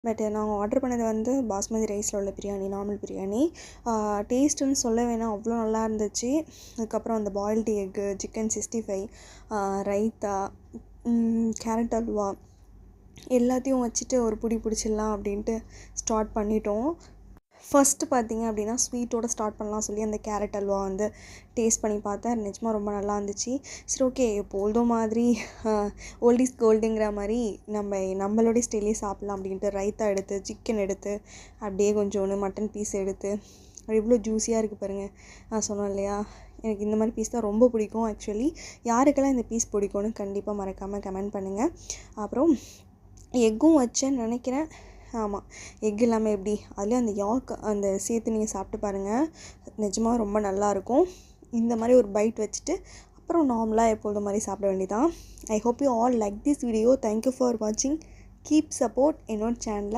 But நாங்கள் order பண்ணது வந்து பாஸ்மதி ரைஸில் உள்ள பிரியாணி, நார்மல் பிரியாணி. டேஸ்ட்டுன்னு சொல்ல வேணாம், அவ்வளோ நல்லா இருந்துச்சு. அதுக்கப்புறம் அந்த boiled egg, chicken 65, raita, carrot halwa எல்லாத்தையும் வச்சுட்டு ஒரு பிடி பிடிச்சிடலாம் அப்படின்ட்டு ஸ்டார்ட் பண்ணிட்டோம். ஃபஸ்ட்டு பார்த்திங்க அப்படின்னா ஸ்வீட்டோடு ஸ்டார்ட் பண்ணலாம் சொல்லி அந்த கேரட் அல்வா வந்து டேஸ்ட் பண்ணி பார்த்தேன். நிஜமாக ரொம்ப நல்லா இருந்துச்சு. சரி, ஓகே, எப்பொழுதும் மாதிரி ஓல்ட் இஸ் கோல்டுங்கிற மாதிரி நம்மளோடைய ஸ்டைலே சாப்பிட்லாம் அப்படின்ட்டு ரைத்தா எடுத்து, சிக்கன் எடுத்து, அப்படியே கொஞ்சோண்டு மட்டன் பீஸ் எடுத்து, எவ்வளோ ஜூஸியாக இருக்குது பாருங்கள். நான் சொன்னேன் இல்லையா, எனக்கு இந்த மாதிரி பீஸ் தான் ரொம்ப பிடிக்கும். ஆக்சுவலி யாருக்கெல்லாம் இந்த பீஸ் பிடிக்கும்னு கண்டிப்பாக மறக்காமல் கமெண்ட் பண்ணுங்கள். அப்புறம் எக்கும் வச்சேன்னு நினைக்கிறேன். ஆமாம், எக் இல்லாமல் எப்படி, அதுலேயும் அந்த யாக் அந்த சேர்த்து நீங்கள் சாப்பிட்டு பாருங்கள், நிஜமாக ரொம்ப நல்லாயிருக்கும். இந்த மாதிரி ஒரு பைட் வச்சுட்டு அப்புறம் நார்மலாக எப்பொழுது மாதிரி சாப்பிட வேண்டியதான். I hope you all like this video. Thank you for வாட்சிங். கீப் சப்போர்ட் என்னோட சேனலை.